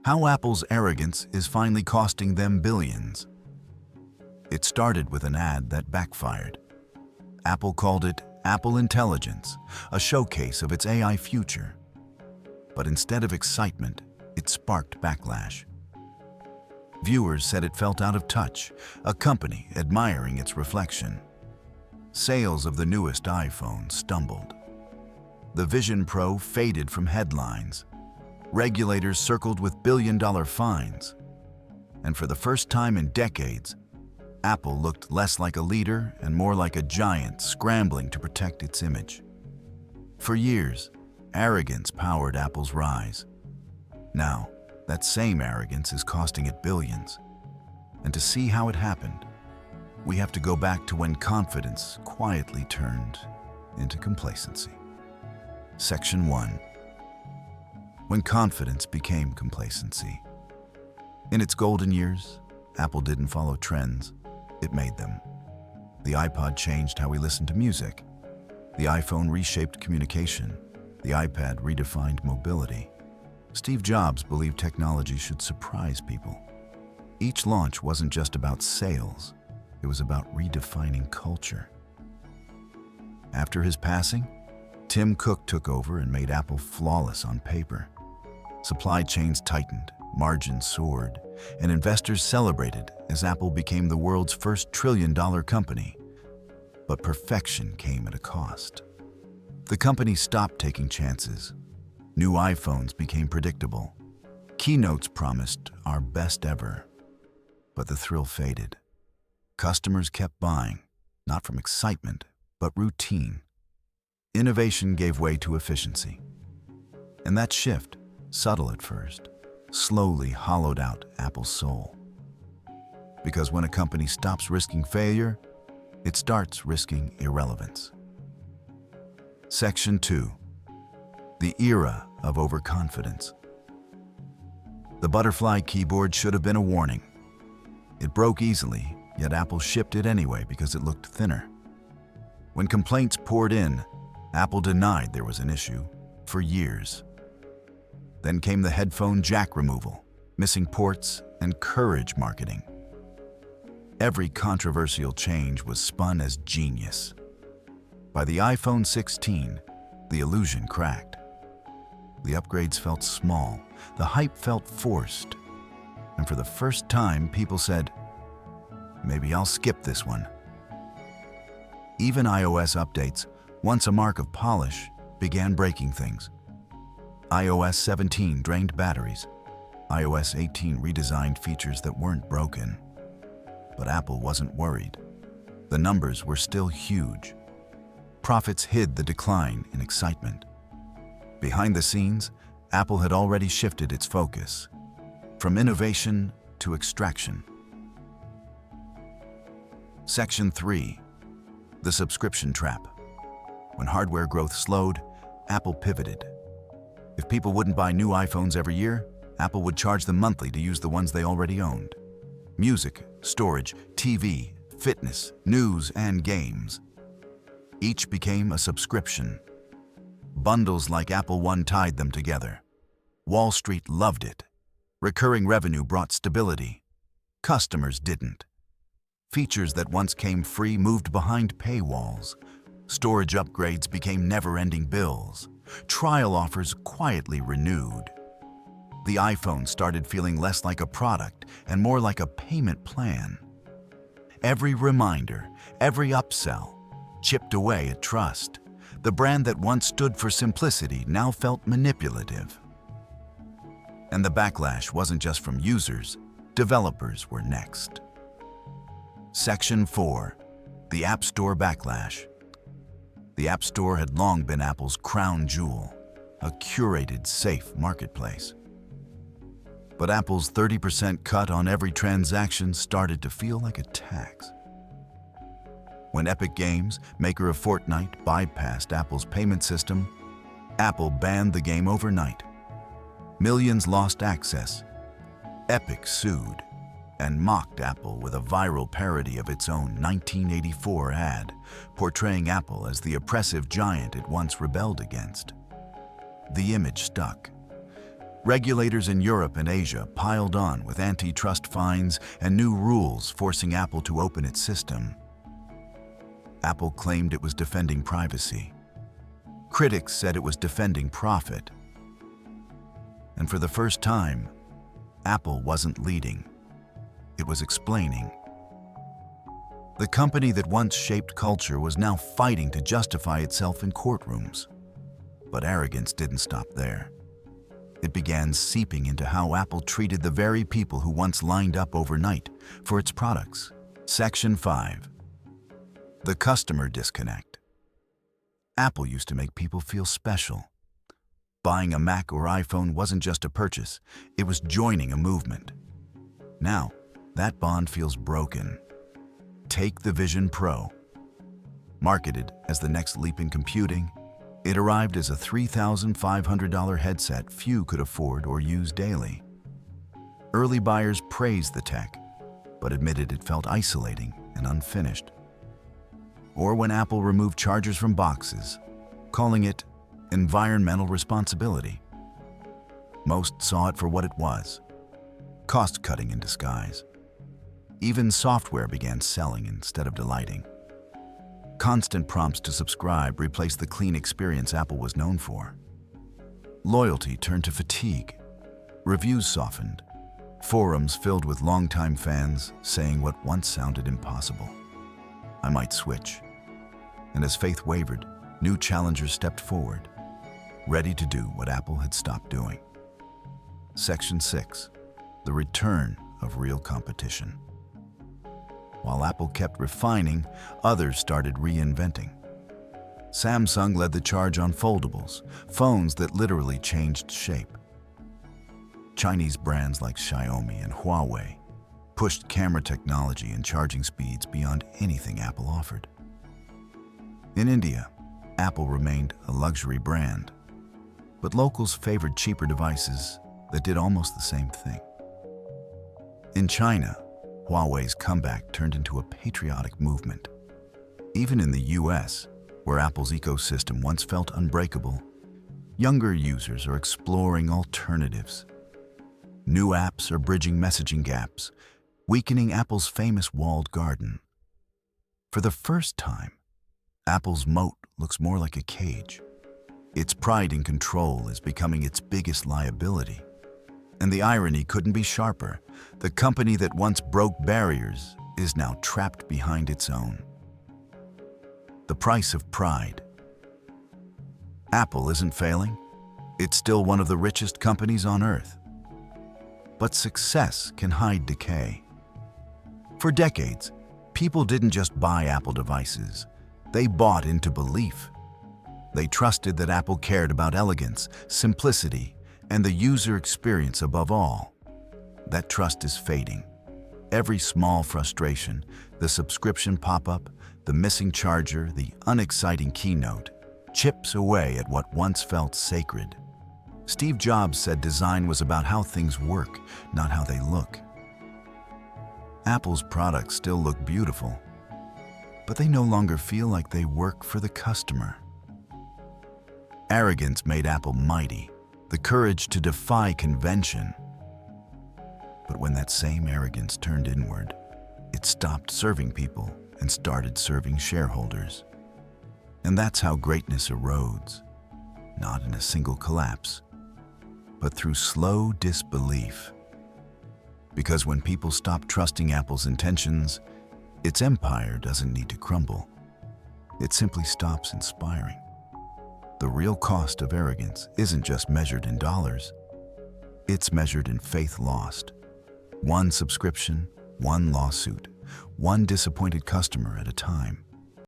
How Apple's arrogance is finally costing them billions. It started with an ad that backfired. Apple called it Apple Intelligence, a showcase of its AI future. But instead of excitement, it sparked backlash. Viewers said it felt out of touch, a company admiring its reflection. Sales of the newest iPhone stumbled. The Vision Pro faded from headlines. Regulators circled with billion-dollar fines. And for the first time in decades, Apple looked less like a leader and more like a giant scrambling to protect its image. For years, arrogance powered Apple's rise. Now, that same arrogance is costing it billions. And to see how it happened, we have to go back to when confidence quietly turned into complacency. Section 1. When confidence became complacency. In its golden years, Apple didn't follow trends, it made them. The iPod changed how we listened to music. The iPhone reshaped communication. The iPad redefined mobility. Steve Jobs believed technology should surprise people. Each launch wasn't just about sales, it was about redefining culture. After his passing, Tim Cook took over and made Apple flawless on paper. Supply chains tightened, margins soared, and investors celebrated as Apple became the world's first trillion-dollar company. But perfection came at a cost. The company stopped taking chances. New iPhones became predictable. Keynotes promised our best ever. But the thrill faded. Customers kept buying, not from excitement, but routine. Innovation gave way to efficiency. And that shift, subtle at first, slowly hollowed out Apple's soul. Because when a company stops risking failure, it starts risking irrelevance. Section 2. The era of overconfidence. The butterfly keyboard should have been a warning. It broke easily, yet Apple shipped it anyway because it looked thinner. When complaints poured in, Apple denied there was an issue for years. Then came the headphone jack removal, missing ports, and courage marketing. Every controversial change was spun as genius. By the iPhone 16, the illusion cracked. The upgrades felt small, the hype felt forced, and for the first time, people said, "Maybe I'll skip this one." Even iOS updates, once a mark of polish, began breaking things. iOS 17 drained batteries. iOS 18 redesigned features that weren't broken. But Apple wasn't worried. The numbers were still huge. Profits hid the decline in excitement. Behind the scenes, Apple had already shifted its focus from innovation to extraction. Section 3. The subscription trap. When hardware growth slowed, Apple pivoted. If people wouldn't buy new iPhones every year, Apple would charge them monthly to use the ones they already owned. Music, storage, TV, fitness, news, and games. Each became a subscription. Bundles like Apple One tied them together. Wall Street loved it. Recurring revenue brought stability. Customers didn't. Features that once came free moved behind paywalls. Storage upgrades became never-ending bills. Trial offers quietly renewed. The iPhone started feeling less like a product and more like a payment plan. Every reminder, every upsell, chipped away at trust. The brand that once stood for simplicity now felt manipulative. And the backlash wasn't just from users, developers were next. Section 4. The App Store backlash. The App Store had long been Apple's crown jewel, a curated, safe marketplace. But Apple's 30% cut on every transaction started to feel like a tax. When Epic Games, maker of Fortnite, bypassed Apple's payment system, Apple banned the game overnight. Millions lost access. Epic sued and mocked Apple with a viral parody of its own 1984 ad, portraying Apple as the oppressive giant it once rebelled against. The image stuck. Regulators in Europe and Asia piled on with antitrust fines and new rules forcing Apple to open its system. Apple claimed it was defending privacy. Critics said it was defending profit. And for the first time, Apple wasn't leading. It was explaining. The company that once shaped culture was now fighting to justify itself in courtrooms. But arrogance didn't stop there. It began seeping into how Apple treated the very people who once lined up overnight for its products. Section 5. The customer disconnect. Apple used to make people feel special. Buying a Mac or iPhone wasn't just a purchase, it was joining a movement. Now, that bond feels broken. Take the Vision Pro. Marketed as the next leap in computing, it arrived as a $3,500 headset few could afford or use daily. Early buyers praised the tech, but admitted it felt isolating and unfinished. Or when Apple removed chargers from boxes, calling it environmental responsibility. Most saw it for what it was, cost-cutting in disguise. Even software began selling instead of delighting. Constant prompts to subscribe replaced the clean experience Apple was known for. Loyalty turned to fatigue. Reviews softened. Forums filled with longtime fans saying what once sounded impossible. I might switch. And as faith wavered, new challengers stepped forward, ready to do what Apple had stopped doing. Section 6. The return of real competition. While Apple kept refining, others started reinventing. Samsung led the charge on foldables, phones that literally changed shape. Chinese brands like Xiaomi and Huawei pushed camera technology and charging speeds beyond anything Apple offered. In India, Apple remained a luxury brand, but locals favored cheaper devices that did almost the same thing. In China, Huawei's comeback turned into a patriotic movement. Even in the US, where Apple's ecosystem once felt unbreakable, younger users are exploring alternatives. New apps are bridging messaging gaps, weakening Apple's famous walled garden. For the first time, Apple's moat looks more like a cage. Its pride in control is becoming its biggest liability. And the irony couldn't be sharper. The company that once broke barriers is now trapped behind its own. The price of pride. Apple isn't failing. It's still one of the richest companies on earth. But success can hide decay. For decades, people didn't just buy Apple devices. They bought into belief. They trusted that Apple cared about elegance, simplicity, and the user experience above all. That trust is fading. Every small frustration, the subscription pop-up, the missing charger, the unexciting keynote, chips away at what once felt sacred. Steve Jobs said design was about how things work, not how they look. Apple's products still look beautiful, but they no longer feel like they work for the customer. Arrogance made Apple mighty, the courage to defy convention. But when that same arrogance turned inward, it stopped serving people and started serving shareholders. And that's how greatness erodes, not in a single collapse, but through slow disbelief. Because when people stop trusting Apple's intentions, its empire doesn't need to crumble. It simply stops inspiring. The real cost of arrogance isn't just measured in dollars. It's measured in faith lost. One subscription, one lawsuit, one disappointed customer at a time.